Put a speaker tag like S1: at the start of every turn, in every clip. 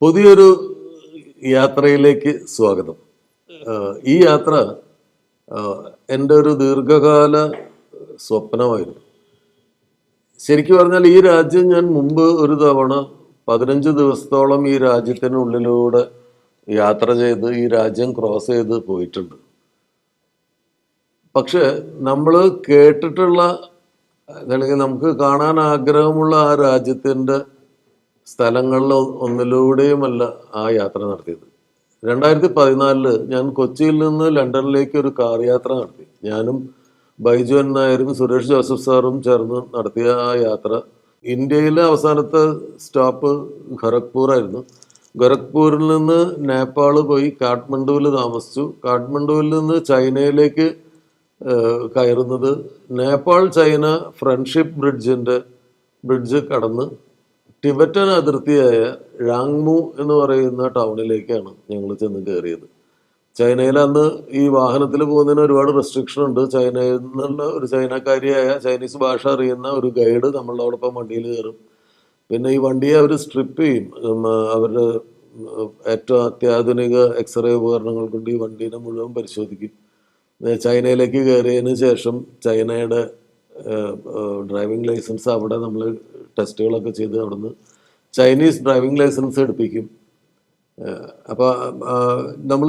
S1: പുതിയൊരു യാത്രയിലേക്ക് സ്വാഗതം. ഈ യാത്ര എൻ്റെ ഒരു ദീർഘകാല സ്വപ്നമായിരുന്നു. ശരിക്കും പറഞ്ഞാൽ ഈ രാജ്യം ഞാൻ മുമ്പ് ഒരു തവണ 15 ദിവസത്തോളം ഈ രാജ്യത്തിനുള്ളിലൂടെ യാത്ര ചെയ്ത് ഈ രാജ്യം ക്രോസ് ചെയ്ത് പോയിട്ടുണ്ട്. പക്ഷെ നമ്മൾ കേട്ടിട്ടുള്ള അല്ലെങ്കിൽ നമുക്ക് കാണാൻ ആഗ്രഹമുള്ള ആ രാജ്യത്തിൻ്റെ സ്ഥലങ്ങളിൽ ഒന്നിലൂടെയുമല്ല ആ യാത്ര നടത്തിയത്. 2014 ഞാൻ കൊച്ചിയിൽ നിന്ന് ലണ്ടനിലേക്ക് ഒരു കാർ യാത്ര നടത്തി. ഞാനും ബൈജു എൻ നായരും സുരേഷ് ജോസഫ് സാറും ചേർന്ന് നടത്തിയ ആ യാത്ര ഇന്ത്യയിലെ അവസാനത്തെ സ്റ്റോപ്പ് ഖരഗ്പൂർ ആയിരുന്നു. ഖരഗ്പൂരിൽ നിന്ന് നേപ്പാൾ പോയി കാഠ്മണ്ഡുവിൽ താമസിച്ചു. കാഠ്മണ്ഡുവിൽ നിന്ന് ചൈനയിലേക്ക് കയറുന്നത് നേപ്പാൾ ചൈന ഫ്രണ്ട്ഷിപ്പ് ബ്രിഡ്ജ് കടന്ന് ടിബറ്റൻ അതിർത്തിയായ ഴാങ്മു എന്ന് പറയുന്ന ടൗണിലേക്കാണ് ഞങ്ങൾ ചെന്ന് കയറിയത്. ചൈനയിൽ അന്ന് ഈ വാഹനത്തിൽ പോകുന്നതിന് ഒരുപാട് റെസ്ട്രിക്ഷൻ ഉണ്ട്. ചൈനയിൽ നിന്നുള്ള ഒരു ചൈനക്കാരിയായ ചൈനീസ് ഭാഷ അറിയുന്ന ഒരു ഗൈഡ് നമ്മളോടൊപ്പം വണ്ടിയിൽ കയറും. പിന്നെ ഈ വണ്ടിയെ അവർ സ്ട്രിപ്പ് ചെയ്യും. അവരുടെ ഏറ്റവും അത്യാധുനിക എക്സ്റേ ഉപകരണങ്ങൾ കൊണ്ട് ഈ വണ്ടീനെ മുഴുവൻ പരിശോധിക്കും. ചൈനയിലേക്ക് കയറിയതിന് ശേഷം ചൈനയുടെ ഡ്രൈവിംഗ് ലൈസൻസ് അവിടെ നമ്മൾ ടെസ്റ്റുകളൊക്കെ ചെയ്ത് അവിടുന്ന് ചൈനീസ് ഡ്രൈവിംഗ് ലൈസൻസ് എടുപ്പിക്കും. അപ്പോൾ നമ്മൾ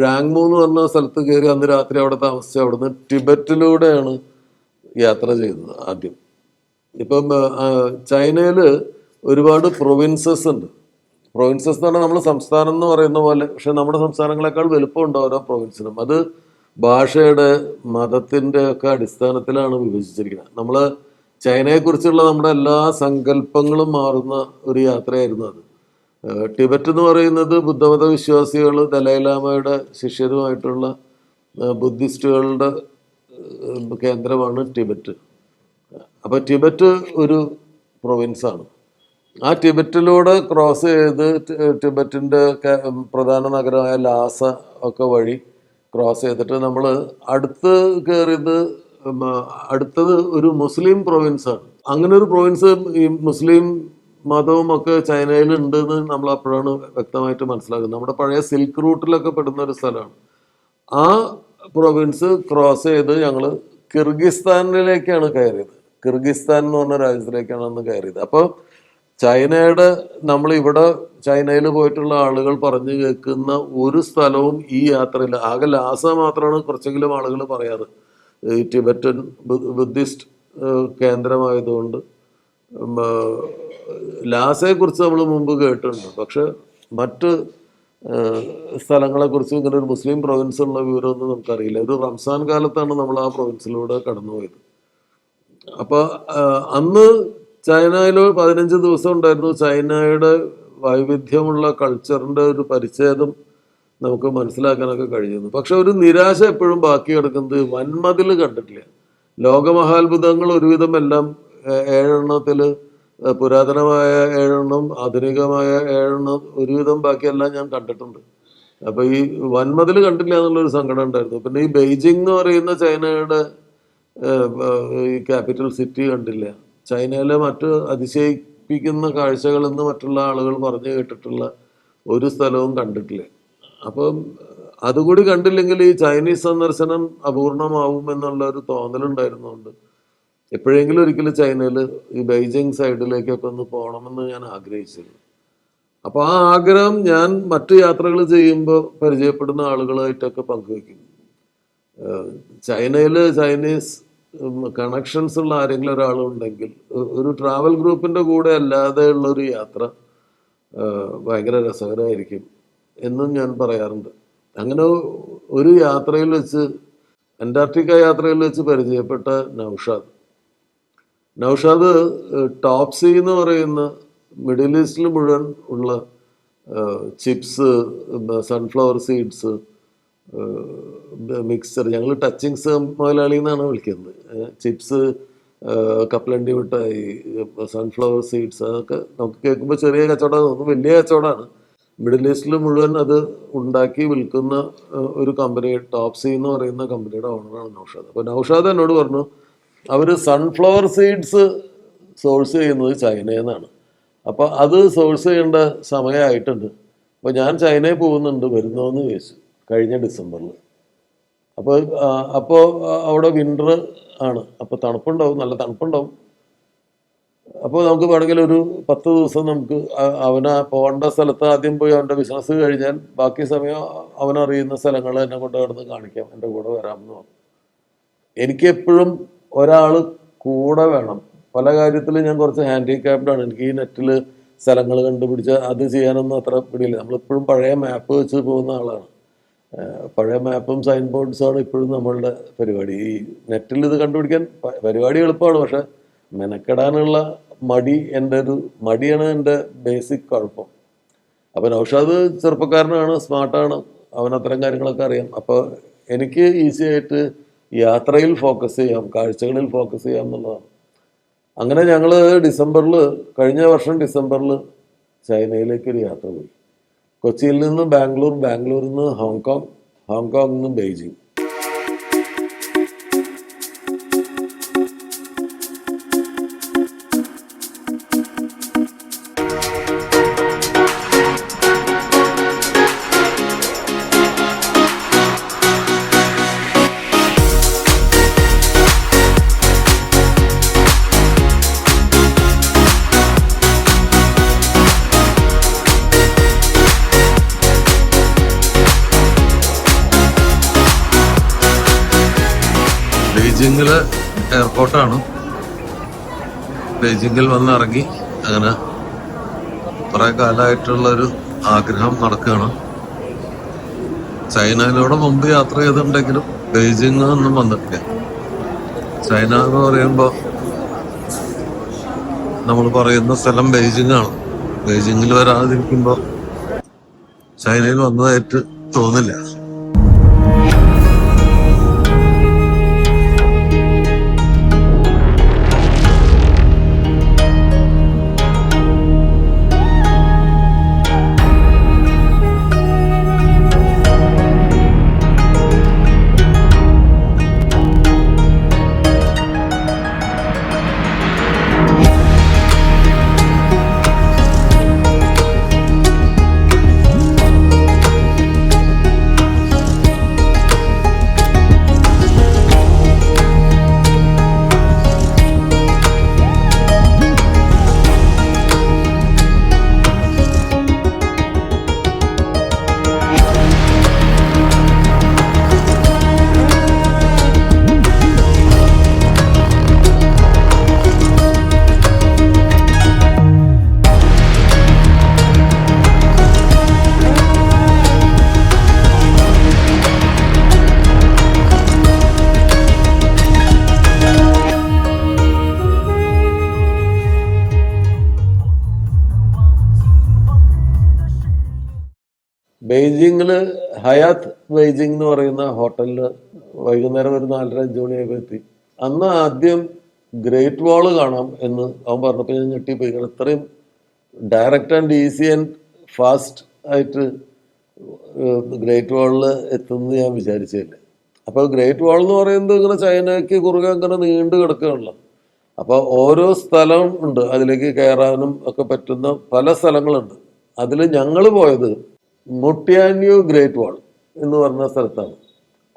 S1: ഴാങ്മു എന്ന് പറഞ്ഞ സ്ഥലത്ത് കയറി അന്ന് രാത്രി അവിടെ താമസിച്ച് അവിടുന്ന് ടിബറ്റിലൂടെയാണ് യാത്ര ചെയ്തത് ആദ്യം. ഇപ്പം ചൈനയിൽ ഒരുപാട് പ്രൊവിൻസസ് ഉണ്ട്. പ്രൊവിൻസസ് എന്ന് പറഞ്ഞാൽ നമ്മൾ സംസ്ഥാനം എന്ന് പറയുന്ന പോലെ, പക്ഷെ നമ്മുടെ സംസ്ഥാനങ്ങളെക്കാൾ വലുപ്പമുണ്ട് ഓരോ പ്രൊവിൻസിനും. അത് ഭാഷയുടെ മതത്തിൻ്റെ ഒക്കെ അടിസ്ഥാനത്തിലാണ് വിഭജിച്ചിരിക്കുന്നത്. നമ്മൾ ചൈനയെക്കുറിച്ചുള്ള നമ്മുടെ എല്ലാ സങ്കല്പങ്ങളും മാറുന്ന ഒരു യാത്രയായിരുന്നു അത്. ടിബറ്റ് എന്ന് പറയുന്നത് ബുദ്ധമത വിശ്വാസികൾ ദലൈലാമയുടെ ശിഷ്യരുമായിട്ടുള്ള ബുദ്ധിസ്റ്റുകളുടെ കേന്ദ്രമാണ് ടിബറ്റ്. അപ്പോൾ ടിബറ്റ് ഒരു പ്രൊവിൻസാണ്. ആ ടിബറ്റിലൂടെ ക്രോസ് ചെയ്ത് ടിബറ്റിൻ്റെ പ്രധാന നഗരമായ ലാസ ഒക്കെ വഴി ക്രോസ് ചെയ്തിട്ട് നമ്മൾ അടുത്തത് ഒരു മുസ്ലിം പ്രൊവിൻസാണ്. അങ്ങനെ ഒരു പ്രൊവിൻസ് ഈ മുസ്ലിം മതവും ഒക്കെ ചൈനയിൽ ഉണ്ടെന്ന് നമ്മൾ അപ്പോഴാണ് വ്യക്തമായിട്ട് മനസ്സിലാക്കുന്നത്. നമ്മുടെ പഴയ സിൽക്ക് റൂട്ടിലൊക്കെ പെടുന്ന ഒരു സ്ഥലമാണ്. ആ പ്രൊവിൻസ് ക്രോസ് ചെയ്ത് ഞങ്ങൾ കിർഗിസ്ഥാനിലേക്കാണ് കയറിയത്. കിർഗിസ്ഥാൻ എന്ന് പറഞ്ഞ രാജ്യത്തിലേക്കാണ് അന്ന് കയറിയത്. അപ്പോൾ ചൈനയുടെ നമ്മളിവിടെ ചൈനയിൽ പോയിട്ടുള്ള ആളുകൾ പറഞ്ഞു കേൾക്കുന്ന ഒരു സ്ഥലവും ഈ യാത്രയിൽ, ആകെ ലാസ മാത്രമാണ് കുറച്ചെങ്കിലും ആളുകൾ പറയാറ്. ഈ ടിബറ്റൻ ബുദ്ധിസ്റ്റ് കേന്ദ്രമായതുകൊണ്ട് ലാസയെക്കുറിച്ച് നമ്മൾ മുമ്പ് കേട്ടിട്ടുണ്ട്. പക്ഷെ മറ്റ് സ്ഥലങ്ങളെക്കുറിച്ച് ഇങ്ങനെ ഒരു മുസ്ലിം പ്രൊവിൻസ് ഉള്ള വിവരമൊന്നും നമുക്കറിയില്ല. ഒരു റംസാൻ കാലത്താണ് നമ്മൾ ആ പ്രൊവിൻസിലൂടെ കടന്നുപോയത്. അപ്പോൾ അന്ന് ചൈനയിൽ 15 ദിവസം ഉണ്ടായിരുന്നു. ചൈനയുടെ വൈവിധ്യമുള്ള കൾച്ചറിൻ്റെ ഒരു പരിച്ഛേദം നമുക്ക് മനസ്സിലാക്കാനൊക്കെ കഴിഞ്ഞിരുന്നു. പക്ഷെ ഒരു നിരാശ എപ്പോഴും ബാക്കി കിടക്കുന്നത് വൻമതിൽ കണ്ടിട്ടില്ല. ലോകമഹാത്ഭുതങ്ങൾ ഒരുവിധം എല്ലാം 7 പുരാതനമായ 7, ആധുനികമായ 7, ഒരുവിധം ബാക്കിയെല്ലാം ഞാൻ കണ്ടിട്ടുണ്ട്. അപ്പോൾ ഈ വൻമതിൽ കണ്ടില്ല എന്നുള്ളൊരു സങ്കടം ഉണ്ടായിരുന്നു. പിന്നെ ഈ ബെയ്ജിങ് എന്ന് പറയുന്ന ചൈനയുടെ ഈ ക്യാപിറ്റൽ സിറ്റി കണ്ടില്ല. ചൈനയിലെ മറ്റ് അതിശയിപ്പിക്കുന്ന കാഴ്ചകളെന്ന് മറ്റുള്ള ആളുകൾ പറഞ്ഞു കേട്ടിട്ടുള്ള ഒരു സ്ഥലവും കണ്ടിട്ടില്ല. അപ്പം അതുകൂടി കണ്ടില്ലെങ്കിൽ ഈ ചൈനീസ് സന്ദർശനം അപൂർണമാവും എന്നുള്ള ഒരു തോന്നലുണ്ടായിരുന്നുകൊണ്ട് എപ്പോഴെങ്കിലും ഒരിക്കലും ചൈനയിൽ ഈ ബെയ്ജിങ് സൈഡിലേക്കൊക്കെ ഒന്ന് പോകണമെന്ന് ഞാൻ ആഗ്രഹിച്ചിരുന്നു. അപ്പോൾ ആ ആഗ്രഹം ഞാൻ മറ്റു യാത്രകൾ ചെയ്യുമ്പോൾ പരിചയപ്പെടുന്ന ആളുകളായിട്ടൊക്കെ പങ്കുവയ്ക്കും. ചൈനീസ് കണക്ഷൻസ് ഉള്ള ആരെങ്കിലും ഒരാളുണ്ടെങ്കിൽ ഒരു ട്രാവൽ ഗ്രൂപ്പിൻ്റെ കൂടെ അല്ലാതെ ഉള്ളൊരു യാത്ര ഭയങ്കര രസകരമായിരിക്കും എന്നും ഞാൻ പറയാറുണ്ട്. അങ്ങനെ ഒരു യാത്രയിൽ വെച്ച്, അന്റാർട്ടിക്ക യാത്രയിൽ വെച്ച് പരിചയപ്പെട്ട നൗഷാദ് ടോപ്സി എന്ന് പറയുന്ന മിഡിൽ ഈസ്റ്റിൽ മുഴുവൻ ഉള്ള ചിപ്സ്, സൺഫ്ലവർ സീഡ്സ്, മിക്സ്ചർ, ഞങ്ങൾ ടച്ചിങ്സ് മുതലാളി എന്നാണ് വിളിക്കുന്നത്. ചിപ്സ്, കപ്പലണ്ടി മിഠായി, സൺഫ്ലവർ സീഡ്സ്, അതൊക്കെ നമുക്ക് കേൾക്കുമ്പോൾ ചെറിയ കച്ചവടം തോന്നും, വലിയ കച്ചവടമാണ്. മിഡിൽ ഈസ്റ്റിൽ മുഴുവൻ അത് ഉണ്ടാക്കി വിൽക്കുന്ന ഒരു കമ്പനി, ടോപ്സി എന്ന് പറയുന്ന കമ്പനിയുടെ ഓണറാണ് നൗഷാദ്. അപ്പോൾ നൗഷാദ് എന്നോട് പറഞ്ഞു അവർ സൺഫ്ലവർ സീഡ്സ് സോഴ്സ് ചെയ്യുന്നത് ചൈനയിൽ നിന്നാണ്.
S2: അപ്പോൾ അത് സോഴ്സ് ചെയ്യേണ്ട സമയമായിട്ടുണ്ട്. അപ്പോൾ ഞാൻ ചൈനയിൽ പോകുന്നുണ്ട്, വരുന്നോന്ന് ചോദിച്ചു കഴിഞ്ഞ ഡിസംബറിൽ. അപ്പോൾ അവിടെ വിൻ്റർ ആണ്, അപ്പോൾ തണുപ്പുണ്ടാവും, നല്ല തണുപ്പുണ്ടാവും. അപ്പോൾ നമുക്ക് വേണമെങ്കിൽ ഒരു 10 ദിവസം നമുക്ക് അവന് പോകേണ്ട സ്ഥലത്ത് ആദ്യം പോയി അവൻ്റെ ബിസിനസ് കഴിഞ്ഞാൽ ബാക്കി സമയം അവനറിയുന്ന സ്ഥലങ്ങൾ എന്നെ കൊണ്ട് കിടന്ന് കാണിക്കാം, എൻ്റെ കൂടെ വരാമെന്ന് പറഞ്ഞു. എനിക്ക് എപ്പോഴും ഒരാൾ കൂടെ വേണം. പല കാര്യത്തിലും ഞാൻ കുറച്ച് ഹാൻഡിക്യാപ്ഡാണ്. എനിക്ക് ഈ നെറ്റിൽ സ്ഥലങ്ങൾ കണ്ടുപിടിച്ച് അത് ചെയ്യാനൊന്നും അത്ര പിടിയില്ല. നമ്മളിപ്പോഴും പഴയ മാപ്പ് വെച്ച് പോകുന്ന ആളാണ്. പഴയ മാപ്പും സൈൻ ബോർഡ്സുമാണ് ഇപ്പോഴും നമ്മളുടെ പരിപാടി. ഈ നെറ്റിൽ ഇത് കണ്ടുപിടിക്കാൻ പരിപാടി എളുപ്പമാണ്, പക്ഷെ മെനക്കെടാനുള്ള മടിയാണ് എൻ്റെ ബേസിക് കുഴപ്പം. അപ്പോൾ നൗഷാദ് ചെറുപ്പക്കാരനാണ്, സ്മാർട്ടാണ്, അവൻ അത്തരം കാര്യങ്ങളൊക്കെ അറിയാം. അപ്പോൾ എനിക്ക് ഈസി ആയിട്ട് യാത്രയിൽ ഫോക്കസ് ചെയ്യാം, കാഴ്ചകളിൽ ഫോക്കസ് ചെയ്യാം എന്നുള്ളതാണ്. അങ്ങനെ ഞങ്ങൾ കഴിഞ്ഞ വർഷം ഡിസംബറിൽ ചൈനയിലേക്കൊരു യാത്ര പോയി. കൊച്ചിയിൽ നിന്ന് ബാംഗ്ലൂരിൽ നിന്ന് ഹോങ്കോങ്ങിൽ നിന്ന് ബെയ്ജിങ്. ബെയ്ജിങ്ങിലെ എയർപോർട്ടാണ്. ബെയ്ജിങ്ങിൽ വന്നിറങ്ങി. അങ്ങനെ കുറെ കാലമായിട്ടുള്ളൊരു ആഗ്രഹം നടക്കുകയാണ്. ചൈനയിലൂടെ മുമ്പ് യാത്ര ചെയ്തിട്ടുണ്ടെങ്കിലും ബെയ്ജിങ് ഒന്നും വന്നിട്ടില്ല. ചൈന എന്ന് പറയുമ്പോൾ നമ്മൾ പറയുന്ന സ്ഥലം ബെയ്ജിങ് ആണ്. ബെയ്ജിങ്ങിൽ വരാതിരിക്കുമ്പോൾ ചൈനയിൽ വന്നതായിട്ട് തോന്നില്ല. ബെയ്ജിങ്ങിൽ ഹയാത്ത് ബെയ്ജിങ് എന്ന് പറയുന്ന ഹോട്ടലിൽ വൈകുന്നേരം ഒരു 4:30-5 മണിയായപ്പോൾ എത്തി. അന്ന് ആദ്യം ഗ്രേറ്റ് വാള് കാണാം എന്ന് അവൻ പറഞ്ഞപ്പോൾ ഞാൻ ഞെട്ടിപ്പോയി. ഇത്രയും direct and easy and fast ആയിട്ട് ഗ്രേറ്റ് വാളിൽ എത്തുമെന്ന് ഞാൻ വിചാരിച്ചില്ല. അപ്പോൾ ഗ്രേറ്റ് വാൾ എന്ന് പറയുന്നത് ഇങ്ങനെ ചൈനയ്ക്ക് കുറുകെ ഇങ്ങനെ നീണ്ടു കിടക്കുകയാണല്ലോ. അപ്പോൾ ഓരോ സ്ഥലം ഉണ്ട്, അതിലേക്ക് കയറാനും ഒക്കെ പറ്റുന്ന പല സ്ഥലങ്ങളുണ്ട്. അതിൽ ഞങ്ങൾ പോയത് മുട്ടിയാന്യു ഗ്രേറ്റ് വാൾ എന്ന് പറഞ്ഞ സ്ഥലത്താണ്.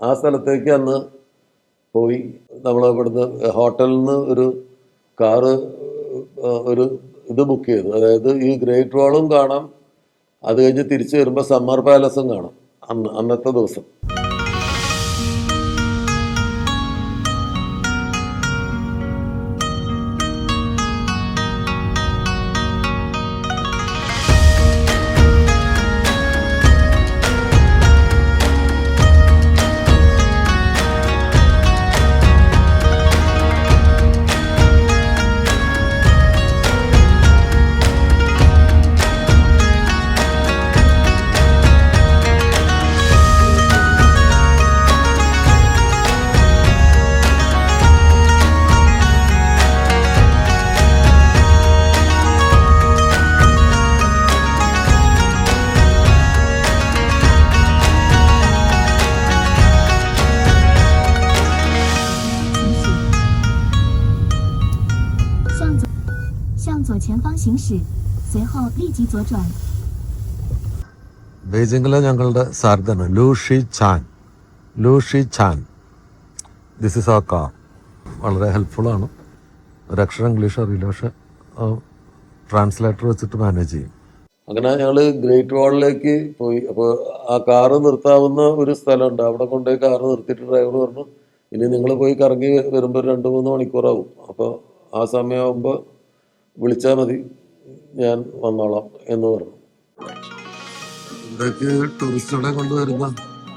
S2: ആ സ്ഥലത്തേക്ക് അന്ന് പോയി. നമ്മൾ ഇവിടുന്ന് ഹോട്ടലിൽ നിന്ന് ഒരു കാറ് ഇത് ബുക്ക് ചെയ്തു. അതായത് ഈ ഗ്രേറ്റ് വാളും കാണാം, അത് കഴിഞ്ഞ് തിരിച്ചു വരുമ്പോൾ സമ്മർ പാലസും കാണാം അന്നത്തെ ദിവസം.
S3: 随后立即左转。
S2: ബെയ്ജിങ്ങിലെ ഞങ്ങളുടെ സാരഥിയാണ് ലൂഷി ചാൻ. ദിസ് ഇസ് ആ കാർ. വളരെ ഹെൽപ്ഫുള്ളാണ്. ഒരക്ഷരം ഇംഗ്ലീഷ് അറിയില്ല, പക്ഷെ ട്രാൻസ്ലേറ്റർ വെച്ചിട്ട് മാനേജ് ചെയ്യും. അങ്ങനെ ഞങ്ങൾ ഗ്രേറ്റ് വാളിലേക്ക് പോയി. അപ്പോൾ ആ കാറ് നിർത്താവുന്ന ഒരു സ്ഥലമുണ്ട്. അവിടെ കൊണ്ടുപോയി കാറ് നിർത്തിയിട്ട് ഡ്രൈവർ പറഞ്ഞു, ഇനി നിങ്ങൾ പോയി കറങ്ങി വരുമ്പോൾ 2-3 മണിക്കൂറാവും. അപ്പോൾ ആ സമയമാകുമ്പോൾ വിളിച്ചാൽ മതി, ഞാൻ വന്നോളാം എന്ന് പറഞ്ഞു. ഇവിടേക്ക് ടൂറിസ്റ്റുകളെ കൊണ്ടുവരുന്ന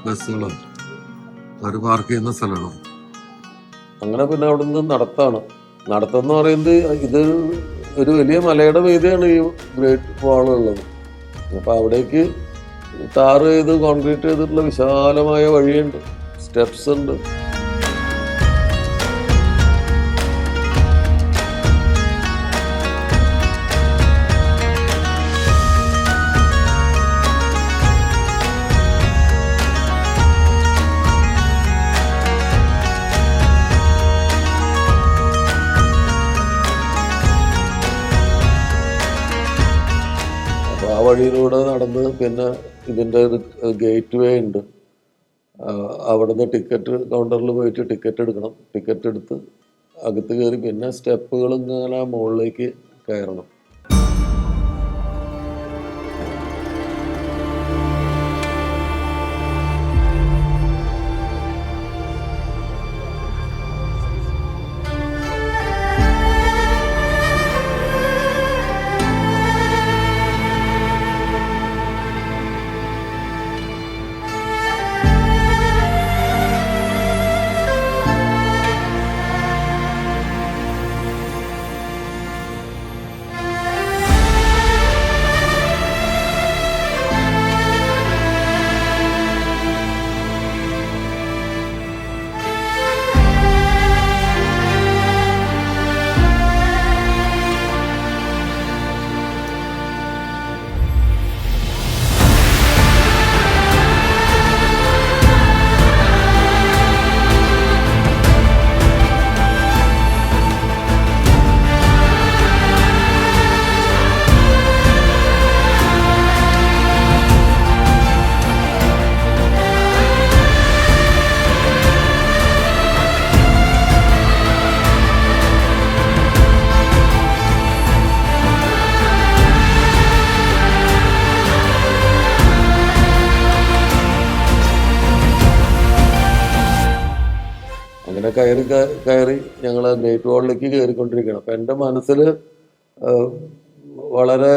S2: ബസ്സുകളാണ്, അവർ പാർക്ക് ചെയ്യുന്ന സ്ഥലമാണ്. അങ്ങനെ പിന്നെ അവിടെ നിന്ന് നടത്തം എന്ന് പറയുന്നത് ഇത് ഒരു വലിയ മലയുടെ മീതെയാണ് ഈ ഗ്രേറ്റ് വാൾ ഉള്ളത്. അപ്പോൾ അവിടേക്ക് ടാർ ചെയ്ത് കോൺക്രീറ്റ് ചെയ്തിട്ടുള്ള വിശാലമായ വഴിയുണ്ട്, സ്റ്റെപ്സ് ഉണ്ട്. ആ വഴിയിലൂടെ നടന്ന് പിന്നെ ഇതിൻ്റെ ഒരു ഗേറ്റ് വേ ഉണ്ട്. അവിടുന്ന് ടിക്കറ്റ് കൗണ്ടറിൽ പോയിട്ട് ടിക്കറ്റ് എടുക്കണം. ടിക്കറ്റ് എടുത്ത് അകത്ത് കയറി പിന്നെ സ്റ്റെപ്പുകൾ ഇങ്ങനെ മുകളിലേക്ക് കയറണം. അങ്ങനെ കയറി ഞങ്ങൾ ഗ്രേറ്റ് വാളിലേക്ക് കയറിക്കൊണ്ടിരിക്കുകയാണ്. അപ്പം എൻ്റെ മനസ്സിൽ വളരെ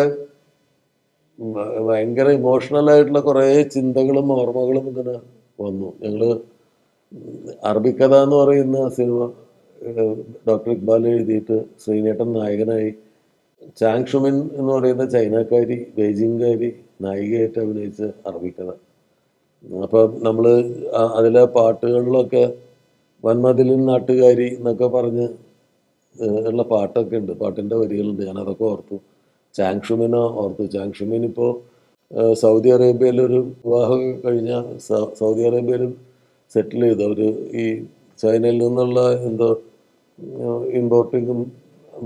S2: ഭയങ്കര ഇമോഷണലായിട്ടുള്ള കുറേ ചിന്തകളും ഓർമ്മകളും ഇങ്ങനെ വന്നു. ഞങ്ങൾ അറബിക്കഥ എന്ന് പറയുന്ന സിനിമ ഡോക്ടർ ഇക്ബാൽ എഴുതിയിട്ട് ശ്രീനേട്ടൻ നായകനായി ചാങ് ഷുമിൻ എന്ന് പറയുന്ന ചൈനക്കാരി ബെയ്ജിങ്കാരി നായികയായിട്ട് അഭിനയിച്ച അറബിക്കഥ. അപ്പം നമ്മൾ അതിലെ പാട്ടുകളിലൊക്കെ വന്മതിലിൻ നാട്ടുകാരി എന്നൊക്കെ പറഞ്ഞ് ഉള്ള പാട്ടൊക്കെ ഉണ്ട്, പാട്ടിൻ്റെ വരികളുണ്ട്. ഞാനതൊക്കെ ഓർത്തു. ചാങ് ഷുമിനെ ഓർത്തു. ചാങ് ഷുമിൻ ഇപ്പോൾ സൗദി അറേബ്യയിലൊരു വിവാഹം കഴിഞ്ഞ സൗദി അറേബ്യയിലും സെറ്റിൽ ചെയ്തു. അവർ ഈ ചൈനയിൽ നിന്നുള്ള എന്തോ ഇമ്പോർട്ടിങ്ങും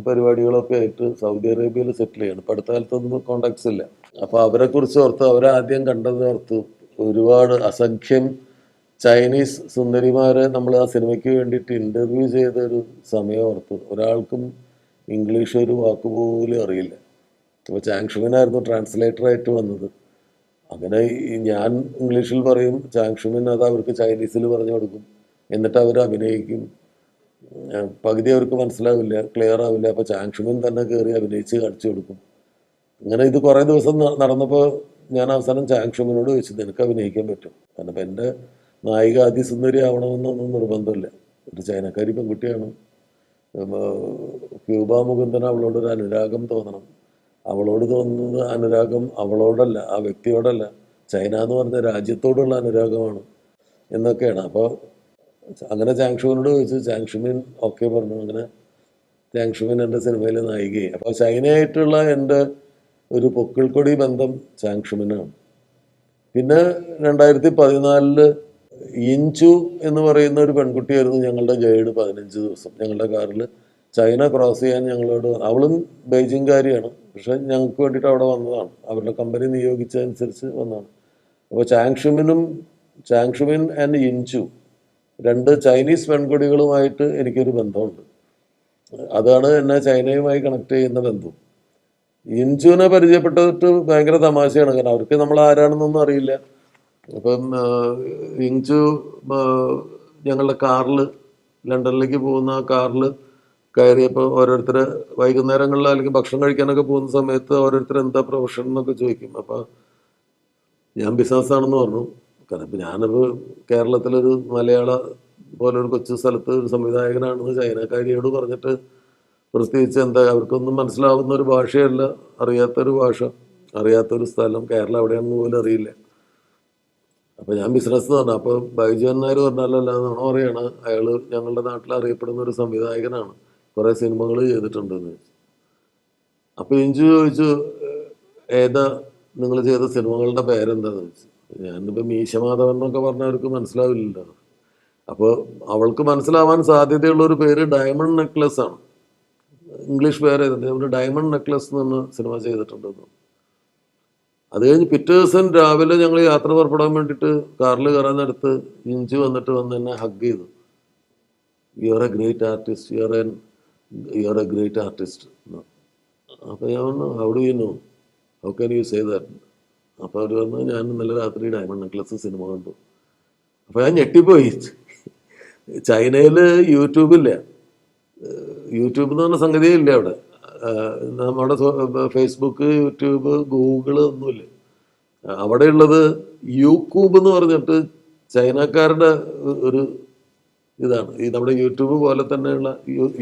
S2: പരിപാടികളൊക്കെ ആയിട്ട് സൗദി അറേബ്യയിൽ സെറ്റിൽ ചെയ്യണം. ഇപ്പം അടുത്ത കാലത്തൊന്നും കോണ്ടാക്ട്സ് ഇല്ല. അപ്പോൾ അവരെക്കുറിച്ച് ഓർത്ത്, അവരാദ്യം കണ്ടത് ഓർത്ത്, ഒരുപാട് അസംഖ്യം ചൈനീസ് സുന്ദരിമാരെ നമ്മൾ ആ സിനിമയ്ക്ക് വേണ്ടിയിട്ട് ഇൻ്റർവ്യൂ ചെയ്തൊരു സമയം ഓർത്തു. ഒരാൾക്കും ഇംഗ്ലീഷ് ഒരു വാക്ക് പോലും അറിയില്ല. അപ്പോൾ ചാങ് ഷുമിനായിരുന്നു ട്രാൻസ്ലേറ്ററായിട്ട് വന്നത്. അങ്ങനെ ഞാൻ ഇംഗ്ലീഷിൽ പറയും, ചാങ് ഷുമിൻ അത് അവർക്ക് ചൈനീസിൽ പറഞ്ഞു കൊടുക്കും. എന്നിട്ട് അവർ അഭിനയിക്കും. പകുതി അവർക്ക് മനസ്സിലാവില്ല, ക്ലിയർ ആവില്ല. അപ്പോൾ ചാങ് ഷുമിൻ തന്നെ കയറി അഭിനയിച്ച് കാണിച്ചു കൊടുക്കും. അങ്ങനെ ഇത് കുറേ ദിവസം നടന്നപ്പോൾ ഞാൻ അവസാനം ചാങ് ഷുമിനോട് ചോദിച്ചു, നിനക്ക് അഭിനയിക്കാൻ പറ്റും? കാരണം ഇപ്പം എൻ്റെ നായിക അതിസുന്ദരി ആവണമെന്നൊന്നും നിർബന്ധമില്ല. ഒരു ചൈനക്കാരി പെൺകുട്ടിയാണ്. ക്യൂബ മുകുന്ദൻ അവളോടൊരു അനുരാഗം തോന്നണം. അവളോട് തോന്നുന്നത് അനുരാഗം അവളോടല്ല, ആ വ്യക്തിയോടല്ല, ചൈന എന്ന് പറഞ്ഞ രാജ്യത്തോടുള്ള അനുരാഗമാണ് എന്നൊക്കെയാണ്. അപ്പോൾ അങ്ങനെ ചാങ് ഷുമിനോട് ചോദിച്ചു. ചാങ് ഷുമിൻ ഓക്കെ പറഞ്ഞു. അങ്ങനെ ചാങ് ഷുമിൻ എൻ്റെ സിനിമയിലെ നായികയായി. അപ്പോൾ ചൈനയായിട്ടുള്ള എൻ്റെ ഒരു പൊക്കിൾക്കൊടി ബന്ധം ചാങ് ഷുമിനാണ്. പിന്നെ 2014 ഇൻചു എന്ന് പറയുന്ന ഒരു പെൺകുട്ടിയായിരുന്നു ഞങ്ങളുടെ ഗൈഡ്. 15 ദിവസം ഞങ്ങളുടെ കാറിൽ ചൈന ക്രോസ് ചെയ്യാൻ ഞങ്ങളോട്, അവളും ബെയ്ജിങ്കാരിയാണ്, പക്ഷെ ഞങ്ങൾക്ക് വേണ്ടിയിട്ട് അവിടെ വന്നതാണ്, അവരുടെ കമ്പനി നിയോഗിച്ചതനുസരിച്ച് വന്നതാണ്. അപ്പോൾ ചാങ്ഷുമിൻ ആൻഡ് ഇൻചു, 2 ചൈനീസ് പെൺകുടികളുമായിട്ട് എനിക്കൊരു ബന്ധമുണ്ട്. അതാണ് എന്നെ ചൈനയുമായി കണക്ട് ചെയ്യുന്ന ബന്ധം. ഇൻചുവിനെ പരിചയപ്പെട്ടിട്ട് ഭയങ്കര തമാശയാണ്, കാരണം അവർക്ക് നമ്മൾ ആരാണെന്നൊന്നും അറിയില്ല. അപ്പം ഇൻചു ഞങ്ങളുടെ കാറിൽ, ലണ്ടനിലേക്ക് പോകുന്ന ആ കാറിൽ കയറിയപ്പോൾ ഓരോരുത്തർ വൈകുന്നേരങ്ങളിൽ അല്ലെങ്കിൽ ഭക്ഷണം കഴിക്കാനൊക്കെ പോകുന്ന സമയത്ത് ഓരോരുത്തർ എന്താ പ്രൊഫഷൻ എന്നൊക്കെ ചോദിക്കും. അപ്പോൾ ഞാൻ ബിസിനസ്സാണെന്ന് പറഞ്ഞു. കാരണം ഇപ്പം ഞാനിപ്പോൾ കേരളത്തിലൊരു മലയാള പോലൊരു കൊച്ചു സ്ഥലത്ത് ഒരു സംവിധായകനാണെന്ന് ചൈനക്കാരിയോട് പറഞ്ഞിട്ട് പ്രത്യേകിച്ച് എന്താ, അവർക്കൊന്നും മനസ്സിലാവുന്ന ഒരു ഭാഷയല്ല, അറിയാത്തൊരു ഭാഷ, അറിയാത്തൊരു സ്ഥലം, കേരളം എവിടെയാണെന്ന് പോലും അറിയില്ല. അപ്പോൾ ഞാൻ ബിസിനസ് പറഞ്ഞു. അപ്പോൾ ബൈജു നായർ പറഞ്ഞാലല്ല എന്നാണോ പറയാണ്, അയാൾ ഞങ്ങളുടെ നാട്ടിൽ അറിയപ്പെടുന്ന ഒരു സംവിധായകനാണ്, കുറേ സിനിമകൾ ചെയ്തിട്ടുണ്ടെന്ന് ചോദിച്ചു. അപ്പോൾ ഇഞ്ചു ചോദിച്ചു, ഏതാ നിങ്ങൾ ചെയ്ത സിനിമകളുടെ പേരെന്താന്ന് ചോദിച്ചു. ഞാനിപ്പോൾ മീശമാധവൻ എന്നൊക്കെ പറഞ്ഞാൽ അവർക്ക് മനസ്സിലാവില്ലല്ലോ. അപ്പോൾ അവൾക്ക് മനസ്സിലാവാൻ സാധ്യതയുള്ളൊരു പേര് ഡയമണ്ട് നെക്ലസ് ആണ്, ഇംഗ്ലീഷ് പേര് ഏതുണ്ട്, അവർ ഡയമണ്ട് നെക്ലസ് എന്ന് പറഞ്ഞ സിനിമ ചെയ്തിട്ടുണ്ടെന്ന്. അത് കഴിഞ്ഞ് പിറ്റേ ദിവസം രാവിലെ ഞങ്ങൾ യാത്ര പുറപ്പെടാൻ വേണ്ടിയിട്ട് കാറിൽ കയറാൻ നേരത്ത് ഇഞ്ചു വന്നിട്ട് എന്നെ ഹഗ് ചെയ്തു. You are A great artist, you are A great artist. അപ്പോൾ ഞാൻ പറഞ്ഞു, how do you know, how can you say that? അപ്പോൾ അവർ പറഞ്ഞു, ഞാൻ ഇന്നലെ രാത്രി ഡയമണ്ട് നെക്ലസ് സിനിമ കണ്ടു. അപ്പോൾ ഞാൻ ഞെട്ടിപ്പോയി. ചൈനയിൽ യൂട്യൂബില്ല, യൂട്യൂബ് എന്ന് പറഞ്ഞ സംഗതിയേ ഇല്ല അവിടെ. നമ്മുടെ ഫേസ്ബുക്ക്, യൂട്യൂബ്, ഗൂഗിള് ഒന്നുമില്ല. അവിടെയുള്ളത് യൂട്യൂബ് എന്ന് പറഞ്ഞിട്ട് ചൈനക്കാരുടെ ഒരു ഇതാണ്. ഈ നമ്മുടെ യൂട്യൂബ് പോലെ തന്നെയുള്ള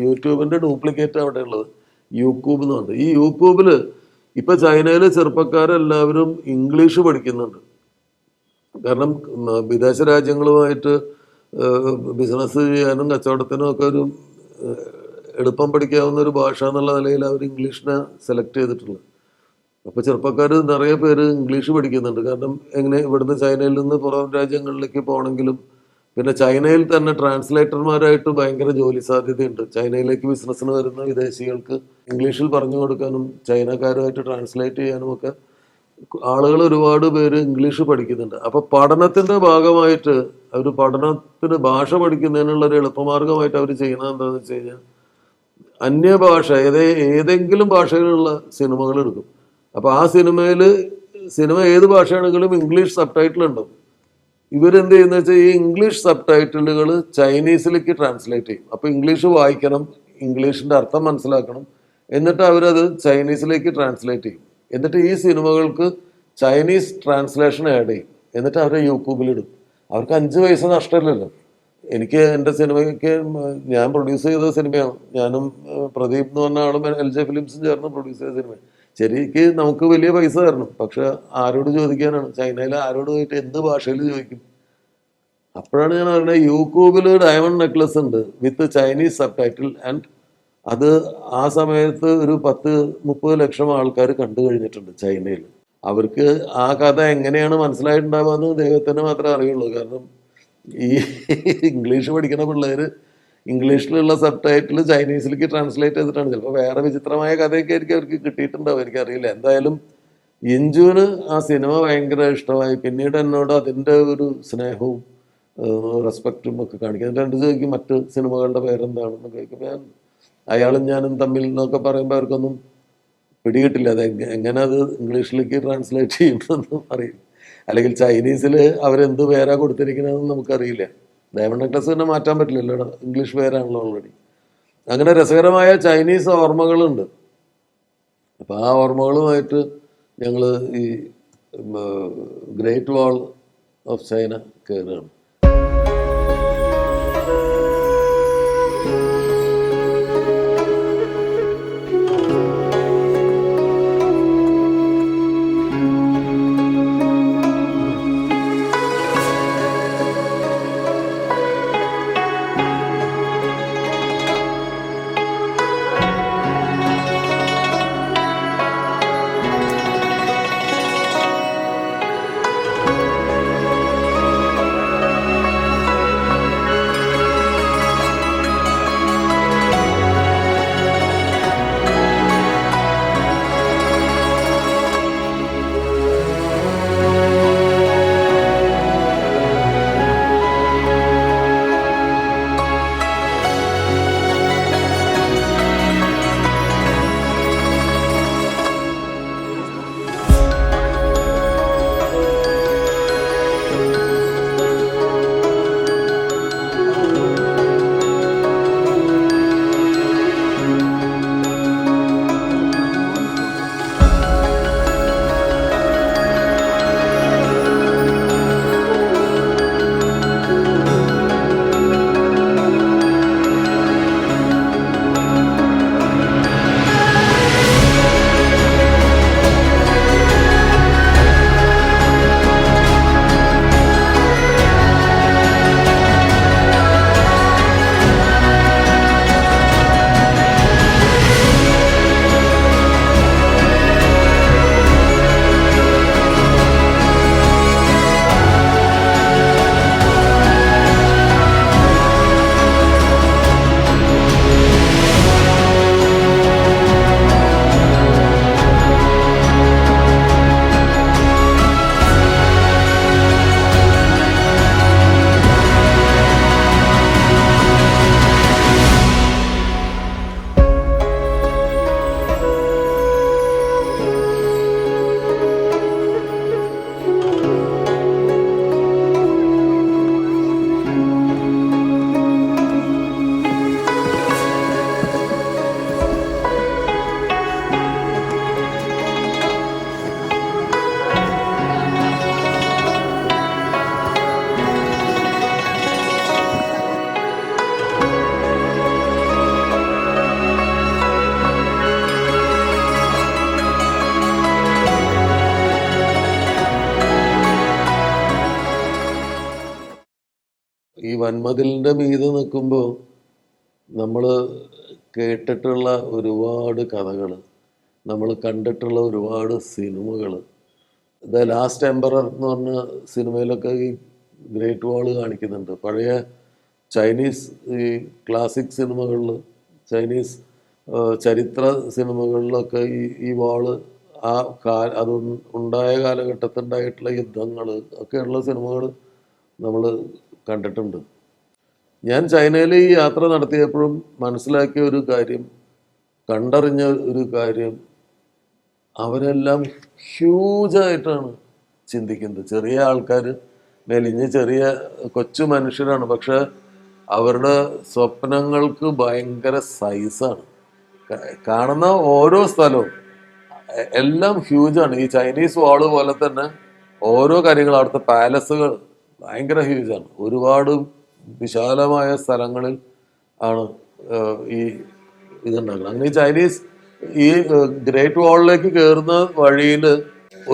S2: യൂട്യൂബിൻ്റെ ഡ്യൂപ്ലിക്കേറ്റ് അവിടെ ഉള്ളത് യൂട്യൂബ് എന്ന് പറഞ്ഞിട്ട്. ഈ യൂട്യൂബിൽ ഇപ്പം ചൈനയിലെ ചെറുപ്പക്കാരെല്ലാവരും ഇംഗ്ലീഷ് പഠിക്കുന്നുണ്ട്. കാരണം വിദേശ രാജ്യങ്ങളുമായിട്ട് ബിസിനസ് ചെയ്യാനും കച്ചവടത്തിനും ഒക്കെ ഒരു എളുപ്പം പഠിക്കാവുന്ന ഒരു ഭാഷ എന്നുള്ള നിലയിൽ അവർ ഇംഗ്ലീഷിനെ സെലക്ട് ചെയ്തിട്ടുള്ളത്. അപ്പോൾ ചെറുപ്പക്കാർ നിറയെ പേര് ഇംഗ്ലീഷ് പഠിക്കുന്നുണ്ട്. കാരണം എങ്ങനെ ഇവിടുന്ന് ചൈനയിൽ നിന്ന് പുറം രാജ്യങ്ങളിലേക്ക് പോകണമെങ്കിലും, പിന്നെ ചൈനയിൽ തന്നെ ട്രാൻസ്ലേറ്റർമാരായിട്ട് ഭയങ്കര ജോലി സാധ്യതയുണ്ട്. ചൈനയിലേക്ക് ബിസിനസ്സിന് വരുന്ന വിദേശികൾക്ക് ഇംഗ്ലീഷിൽ പറഞ്ഞു കൊടുക്കാനും ചൈനക്കാരുമായിട്ട് ട്രാൻസ്ലേറ്റ് ചെയ്യാനും ഒക്കെ ആളുകൾ ഒരുപാട് പേര് ഇംഗ്ലീഷ് പഠിക്കുന്നുണ്ട്. അപ്പോൾ പഠനത്തിൻ്റെ ഭാഗമായിട്ട് അവർ പഠനത്തിന് ഭാഷ പഠിക്കുന്നതിനുള്ളൊരു എളുപ്പമാർഗമായിട്ട് അവർ ചെയ്യുന്നത് എന്താണെന്ന് വെച്ച് കഴിഞ്ഞാൽ അന്യഭാഷ ഏതെങ്കിലും ഭാഷയിലുള്ള സിനിമകൾ എടുക്കും. അപ്പോൾ ആ സിനിമ ഏത് ഭാഷയാണെങ്കിലും ഇംഗ്ലീഷ് സബ് ടൈറ്റിൽ ഉണ്ടാവും. ഇവരെന്ത് ചെയ്യുന്നത് വെച്ചാൽ ഈ ഇംഗ്ലീഷ് സബ് ടൈറ്റിലുകൾ ചൈനീസിലേക്ക് ട്രാൻസ്ലേറ്റ് ചെയ്യും. അപ്പോൾ ഇംഗ്ലീഷ് വായിക്കണം, ഇംഗ്ലീഷിൻ്റെ അർത്ഥം മനസ്സിലാക്കണം, എന്നിട്ട് അവരത് ചൈനീസിലേക്ക് ട്രാൻസ്ലേറ്റ് ചെയ്യും. എന്നിട്ട് ഈ സിനിമകൾക്ക് ചൈനീസ് ട്രാൻസ്ലേഷൻ ആഡ് ചെയ്യും. എന്നിട്ട് അവരെ യൂട്യൂബിലിടും. അവർക്ക് 5 പൈസ നഷ്ടമില്ലല്ലോ. എനിക്ക് എൻ്റെ സിനിമയ്ക്ക് ഞാൻ പ്രൊഡ്യൂസ് ചെയ്ത സിനിമയാണ്. ഞാനും പ്രദീപ് എന്ന് പറഞ്ഞ ആളും LJ ഫിലിംസും ചേർന്ന് പ്രൊഡ്യൂസ് ചെയ്ത സിനിമ. ശരിക്ക് നമുക്ക് വലിയ പൈസ തരണം, പക്ഷെ ആരോട് ചോദിക്കാനാണ്? ചൈനയിൽ ആരോട് പോയിട്ട് എന്ത് ഭാഷയിൽ ചോദിക്കും? അപ്പോഴാണ് ഞാൻ പറയുന്നത്, യൂട്യൂബിൽ ഡയമണ്ട് നെക്ലസ് ഉണ്ട് വിത്ത് ചൈനീസ് സബ് ടൈറ്റിൽ. ആൻഡ് അത് ആ സമയത്ത് ഒരു 10-30 ലക്ഷം ആൾക്കാർ കണ്ടു കഴിഞ്ഞിട്ടുണ്ട് ചൈനയിൽ. അവർക്ക് ആ കഥ എങ്ങനെയാണ് മനസ്സിലായിട്ടുണ്ടാവുക ദൈവത്തിന് മാത്രമേ അറിയുള്ളൂ. കാരണം ഈ ഇംഗ്ലീഷ് പഠിക്കുന്ന പിള്ളേർ ഇംഗ്ലീഷിലുള്ള സബ് ടൈറ്റിൽ ചൈനീസിലേക്ക് ട്രാൻസ്ലേറ്റ് ചെയ്തിട്ടാണ്. ചിലപ്പോൾ വേറെ വിചിത്രമായ കഥയൊക്കെ ആയിരിക്കും അവർക്ക് കിട്ടിയിട്ടുണ്ടാവും, എനിക്കറിയില്ല. എന്തായാലും ഇഞ്ചുവിന് ആ സിനിമ ഭയങ്കര ഇഷ്ടമായി. പിന്നീട് എന്നോട് അതിൻ്റെ ഒരു സ്നേഹവും റെസ്പെക്റ്റും ഒക്കെ കാണിക്കും. എന്നിട്ട് രണ്ട് ചോദിക്കും മറ്റ് സിനിമകളുടെ പേരെന്താണെന്ന് ചോദിക്കുമ്പോൾ അയാളും ഞാനും തമ്മിൽ എന്നൊക്കെ പറയുമ്പോൾ അവർക്കൊന്നും പിടികിട്ടില്ല. അത് എങ്ങനെ അത് ഇംഗ്ലീഷിലേക്ക് ട്രാൻസ്ലേറ്റ് ചെയ്യുന്നതെന്നും അറിയില്ല. അല്ലെങ്കിൽ ചൈനീസിൽ അവരെന്ത് പേരാ കൊടുത്തിരിക്കുന്നതെന്ന് നമുക്കറിയില്ല. ഡയമണ്ട് നെക്ലസ് തന്നെ മാറ്റാൻ പറ്റില്ലല്ലോ, ഇംഗ്ലീഷ് പേരാണല്ലോ ഓൾറെഡി. അങ്ങനെ രസകരമായ ചൈനീസ് ഓർമ്മകളുണ്ട്. അപ്പോൾ ആ ഓർമ്മകളുമായിട്ട് ഞങ്ങൾ ഈ ഗ്രേറ്റ് വാൾ ഓഫ് ചൈന കയറുകയാണ്. ഈ വൻമതിലിൻ്റെ മീതെ നിൽക്കുമ്പോൾ നമ്മൾ കേട്ടിട്ടുള്ള ഒരുപാട് കഥകൾ, നമ്മൾ കണ്ടിട്ടുള്ള ഒരുപാട് സിനിമകൾ, ദ ലാസ്റ്റ് എംപറർ എന്ന് പറഞ്ഞ സിനിമയിലൊക്കെ ഈ ഗ്രേറ്റ് വാള് കാണിക്കുന്നുണ്ട്. പഴയ ചൈനീസ് ഈ ക്ലാസിക് സിനിമകളിൽ, ചൈനീസ് ചരിത്ര സിനിമകളിലൊക്കെ ഈ വാള് അത് ഉണ്ടായ കാലഘട്ടത്തിലുണ്ടായിട്ടുള്ള യുദ്ധങ്ങൾ ഒക്കെയുള്ള സിനിമകൾ നമ്മൾ കണ്ടിട്ടുണ്ട്. ഞാൻ ചൈനയിൽ ഈ യാത്ര നടത്തിയപ്പോഴും മനസ്സിലാക്കിയ ഒരു കാര്യം, കണ്ടറിഞ്ഞ ഒരു കാര്യം, അവരെല്ലാം ഹ്യൂജായിട്ടാണ് ചിന്തിക്കുന്നത്. ചെറിയ ആൾക്കാർ, മെലിഞ്ഞ് ചെറിയ കൊച്ചു മനുഷ്യരാണ്, പക്ഷെ അവരുടെ സ്വപ്നങ്ങൾക്ക് ഭയങ്കര സൈസാണ്. കാണുന്ന ഓരോ സ്ഥലവും എല്ലാം ഹ്യൂജാണ്. ഈ ചൈനീസ് വാള് പോലെ തന്നെ ഓരോ കാര്യങ്ങളും, അവിടുത്തെ പാലസുകൾ ഭയങ്കര ഹ്യൂജാണ്. ഒരുപാട് വിശാലമായ സ്ഥലങ്ങളിൽ ആണ് ഈ ഇതുണ്ടാക്കുന്നത്. അങ്ങനെ ഈ ചൈനീസ് ഈ ഗ്രേറ്റ് വാളിലേക്ക് കയറുന്ന വഴിയിൽ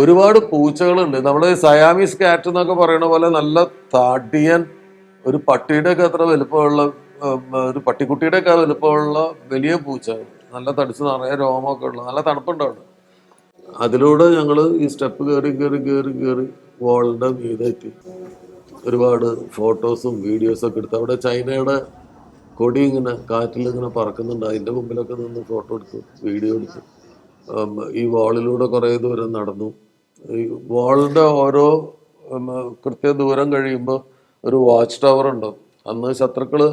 S2: ഒരുപാട് പൂച്ചകളുണ്ട്. നമ്മൾ സയാമീസ് കാറ്റ് എന്നൊക്കെ പറയുന്ന പോലെ നല്ല താടിയൻ, ഒരു പട്ടിയുടെ ഒക്കെ അത്ര വലുപ്പമുള്ള, ഒരു പട്ടിക്കുട്ടിയുടെ ഒക്കെ വലുപ്പമുള്ള വലിയ പൂച്ചകൾ, നല്ല തടിച്ച് നിറയെ രോമമൊക്കെ ഉള്ള, നല്ല തണുപ്പുണ്ടാവും. അതിലൂടെ ഞങ്ങൾ ഈ സ്റ്റെപ്പ് കയറി കയറി കയറി കയറി വാളിൻ്റെ മീതെത്തി ഒരുപാട് ഫോട്ടോസും വീഡിയോസൊക്കെ എടുത്തു. അവിടെ ചൈനയുടെ കൊടി ഇങ്ങനെ കാറ്റിൽ ഇങ്ങനെ പറക്കുന്നുണ്ട്. അതിൻ്റെ മുമ്പിലൊക്കെ നിന്ന് ഫോട്ടോ എടുത്തു, വീഡിയോ എടുത്തു. ഈ വാളിലൂടെ കുറേ ദൂരം നടന്നു. ഈ വാളിൻ്റെ ഓരോ കൃത്യ ദൂരം കഴിയുമ്പോൾ ഒരു വാച്ച് ടവർ ഉണ്ടാവും. അന്ന് ശത്രുക്കൾ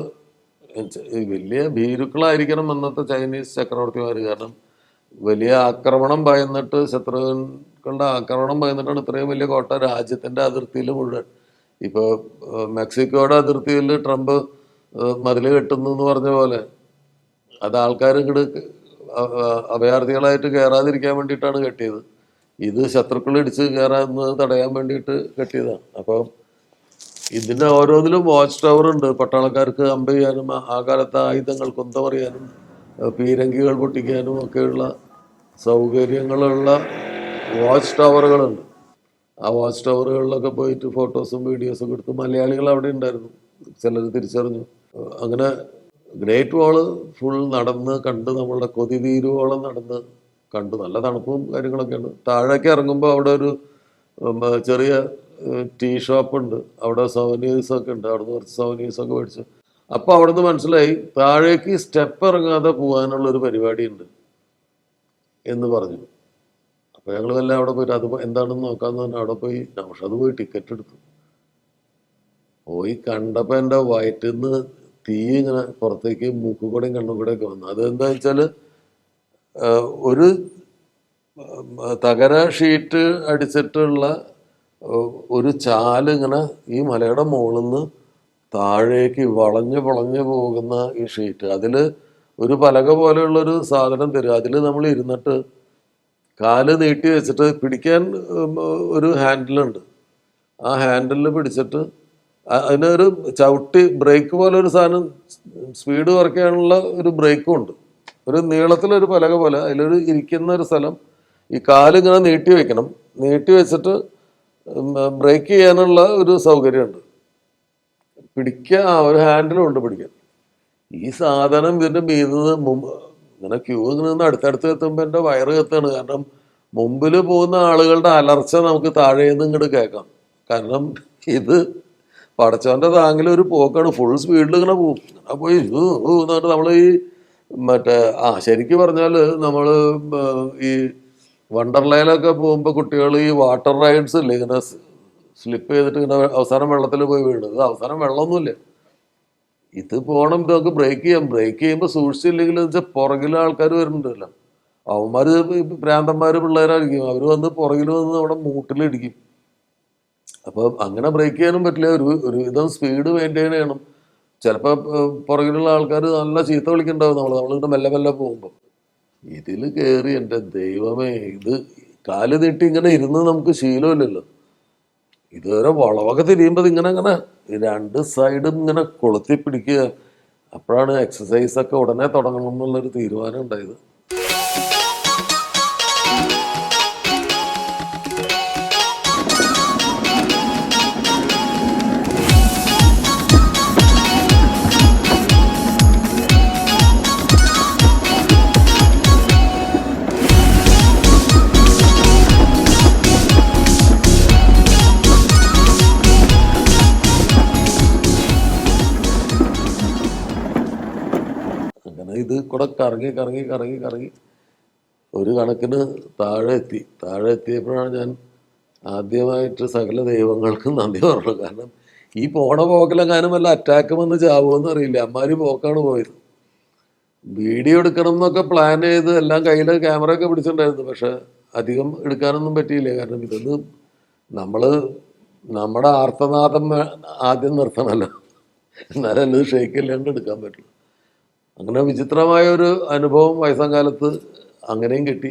S2: വലിയ ഭീരുക്കളായിരിക്കണം അന്നത്തെ ചൈനീസ് ചക്രവർത്തിമാർ. കാരണം വലിയ ആക്രമണം ഭയന്നിട്ട്, ശത്രുക്കളുടെ ആക്രമണം ഭയന്നിട്ടാണ് ഇത്രയും വലിയ കോട്ട രാജ്യത്തിൻ്റെ അതിർത്തിയിൽ മുഴുവൻ. ഇപ്പോൾ മെക്സിക്കോയുടെ അതിർത്തിയിൽ ട്രംപ് മതിൽ കെട്ടുന്നു എന്ന് പറഞ്ഞ പോലെ അത് ആൾക്കാർ ഇങ്ങോട്ട് അഭയാർത്ഥികളായിട്ട് കയറാതിരിക്കാൻ വേണ്ടിയിട്ടാണ് കെട്ടിയത്. ഇത് ശത്രുക്കൾ ഇടിച്ച് കയറാമെന്ന് തടയാൻ വേണ്ടിയിട്ട് കെട്ടിയതാണ്. അപ്പോൾ ഇതിൻ്റെ ഓരോന്നിലും വാച്ച് ടവർ ഉണ്ട്. പട്ടാളക്കാർക്ക് അമ്പ് ചെയ്യാനും ആ കാലത്ത് ആയുധങ്ങൾ കുന്തമറിയാനും പീരങ്കികൾ പൊട്ടിക്കാനും ഒക്കെയുള്ള സൗകര്യങ്ങളുള്ള വാച്ച് ടവറുകളുണ്ട്. ആ വാച്ച് ടവറുകളിലൊക്കെ പോയിട്ട് ഫോട്ടോസും വീഡിയോസും എടുത്ത് മലയാളികൾ അവിടെ ഉണ്ടായിരുന്നു. ചിലർ തിരിച്ചറിഞ്ഞു. അങ്ങനെ ഗ്രേറ്റ് വാള് ഫുൾ നടന്ന് കണ്ട്, നമ്മളുടെ കൊതി തീരുവോളം നടന്ന് കണ്ടു. നല്ല തണുപ്പും കാര്യങ്ങളൊക്കെയാണ്. താഴേക്ക് ഇറങ്ങുമ്പോൾ അവിടെ ഒരു ചെറിയ ടീ ഷോപ്പ് ഉണ്ട്. അവിടെ സോവനീഴ്സൊക്കെ ഉണ്ട്. അവിടെ നിന്ന് കുറച്ച് സോവനീഴ്സൊക്കെ മേടിച്ചു. അപ്പോൾ അവിടെ നിന്ന് മനസ്സിലായി താഴേക്ക് സ്റ്റെപ്പ് ഇറങ്ങാതെ പോകാനുള്ളൊരു പരിപാടി ഉണ്ട് എന്ന് പറഞ്ഞു. അപ്പോൾ ഞങ്ങളെല്ലാം അവിടെ പോയിട്ട് അത് എന്താണെന്ന് നോക്കാമെന്ന് പറഞ്ഞാൽ അവിടെ പോയി നൗഷാദ് പോയി ടിക്കറ്റ് എടുത്തു. പോയി കണ്ടപ്പോൾ എൻ്റെ വയറ്റിൽ നിന്ന് തീ ഇങ്ങനെ പുറത്തേക്ക് മൂക്കുകൂടെയും കണ്ണുകൂടെയൊക്കെ വന്നു. അതെന്താ വെച്ചാൽ ഒരു തകര ഷീറ്റ് അടിച്ചിട്ടുള്ള ഒരു ചാല് ഇങ്ങനെ ഈ മലയുടെ മുകളിൽ നിന്ന് താഴേക്ക് വളഞ്ഞ് വളഞ്ഞ് പോകുന്ന ഈ ഷീറ്റ്, അതിൽ ഒരു പലക പോലെയുള്ളൊരു സാധനം തരും. അതിൽ നമ്മൾ ഇരുന്നിട്ട് കാല് നീട്ടി വെച്ചിട്ട് പിടിക്കാൻ ഒരു ഹാൻഡിലുണ്ട്. ആ ഹാൻഡിലിൽ പിടിച്ചിട്ട് അതിനൊരു ചവിട്ടി ബ്രേക്ക് പോലെ ഒരു സാധനം, സ്പീഡ് കുറയ്ക്കാനുള്ള ഒരു ബ്രേക്കും ഉണ്ട്. ഒരു നീളത്തിലൊരു പലക പോലെ അതിലൊരു ഇരിക്കുന്ന ഒരു സ്ഥലം. ഈ കാലിങ്ങനെ നീട്ടി വെക്കണം. നീട്ടി വെച്ചിട്ട് ബ്രേക്ക് ചെയ്യാനുള്ള ഒരു സൗകര്യമുണ്ട്. പിടിക്കാൻ ഒരു ഹാൻഡിലും ഉണ്ട് പിടിക്കാൻ. ഈ സാധനം ഇതിൻ്റെ മീതുന്ന് ഇങ്ങനെ ക്യൂ ഇങ്ങനെ നിന്ന് അടുത്തടുത്ത് എത്തുമ്പോൾ എൻ്റെ വയറ് കത്താണ്. കാരണം മുമ്പിൽ പോകുന്ന ആളുകളുടെ അലർച്ച നമുക്ക് താഴേന്ന് ഇങ്ങോട്ട് കേൾക്കാം. കാരണം ഇത് പടച്ചവൻ്റെ താങ്ങിൽ ഒരു പോക്കാണ്. ഫുൾ സ്പീഡിൽ ഇങ്ങനെ പോകും. അങ്ങനെ പോയി എന്നിട്ട് നമ്മൾ ഈ മറ്റേ ശരിക്കും പറഞ്ഞാൽ നമ്മൾ ഈ വണ്ടർലയിലൊക്കെ പോകുമ്പോൾ കുട്ടികൾ ഈ വാട്ടർ റൈഡ്സ് ഇല്ലേ, ഇങ്ങനെ സ്ലിപ്പ് ചെയ്തിട്ട് ഇങ്ങനെ അവസാനം വെള്ളത്തിൽ പോയി വീണത്. അവസാനം വെള്ളമൊന്നുമില്ല. ഇത് പോകണം, ഇത് നമുക്ക് ബ്രേക്ക് ചെയ്യാം. ബ്രേക്ക് ചെയ്യുമ്പോൾ സൂക്ഷിച്ചില്ലെങ്കിൽ വെച്ചാൽ പുറകിലെ ആൾക്കാർ വരുന്നുണ്ടല്ലോ, അവന്മാർ പ്രാന്തന്മാർ പിള്ളേരായിരിക്കും. അവർ വന്ന് പുറകിൽ വന്ന് നമ്മുടെ മൂട്ടിലിടിക്കും. അപ്പോൾ അങ്ങനെ ബ്രേക്ക് ചെയ്യാനും പറ്റില്ല. ഒരു വിധം സ്പീഡ് മെയിൻറ്റെയിൻ ചെയ്യണം. ചിലപ്പോൾ പുറകിലുള്ള ആൾക്കാർ നല്ല ചീത്ത വിളിക്കുന്നുണ്ടാവും നമ്മളിങ്ങനെ മെല്ലെ മെല്ലെ പോകുമ്പോൾ. ഇതിൽ കയറി എൻ്റെ ദൈവമേ, ഇത് കാല് നീട്ടി ഇങ്ങനെ ഇരുന്ന് നമുക്ക് ശീലമില്ലല്ലോ. ഇതുവരെ വളവൊക്കെ തിരിയുമ്പോൾ ഇങ്ങനെ അങ്ങനെ രണ്ട് സൈഡും ഇങ്ങനെ കൊളുത്തി പിടിക്കുക. അപ്പോഴാണ് എക്സസൈസൊക്കെ ഉടനെ തുടങ്ങണം എന്നുള്ളൊരു തീരുമാനം ഉണ്ടായത്. ഇത് കൂടെ കറങ്ങി കറങ്ങി കറങ്ങി കറങ്ങി ഒരു കണക്കിന് താഴെ എത്തിയപ്പോഴാണ് ഞാൻ ആദ്യമായിട്ട് സകല ദൈവങ്ങൾക്കും നന്ദി പറഞ്ഞു. കാരണം ഈ പോണ പോക്കിലെങ്ങാനും വല്ല അറ്റാക്ക് വന്ന് ചാവുമെന്ന് അറിയില്ല, അമ്മാതിരി പോക്കാണ് പോയത്. വീഡിയോ എടുക്കണം എന്നൊക്കെ പ്ലാൻ ചെയ്ത് എല്ലാം കയ്യിൽ ക്യാമറ ഒക്കെ പിടിച്ചിട്ടുണ്ടായിരുന്നു. പക്ഷെ അധികം എടുക്കാനൊന്നും പറ്റിയില്ല. കാരണം ഇതൊന്ന് നമ്മൾ നമ്മുടെ ആർത്തനാദം ആദ്യം നിർത്തണമല്ലോ, എന്നാലല്ലേ ഷെയ്ക്ക് ഇല്ലാണ്ട് എടുക്കാൻ പറ്റുള്ളൂ. അങ്ങനെ വിചിത്രമായ ഒരു അനുഭവം വയസ്സാം കാലത്ത് അങ്ങനെയും കിട്ടി.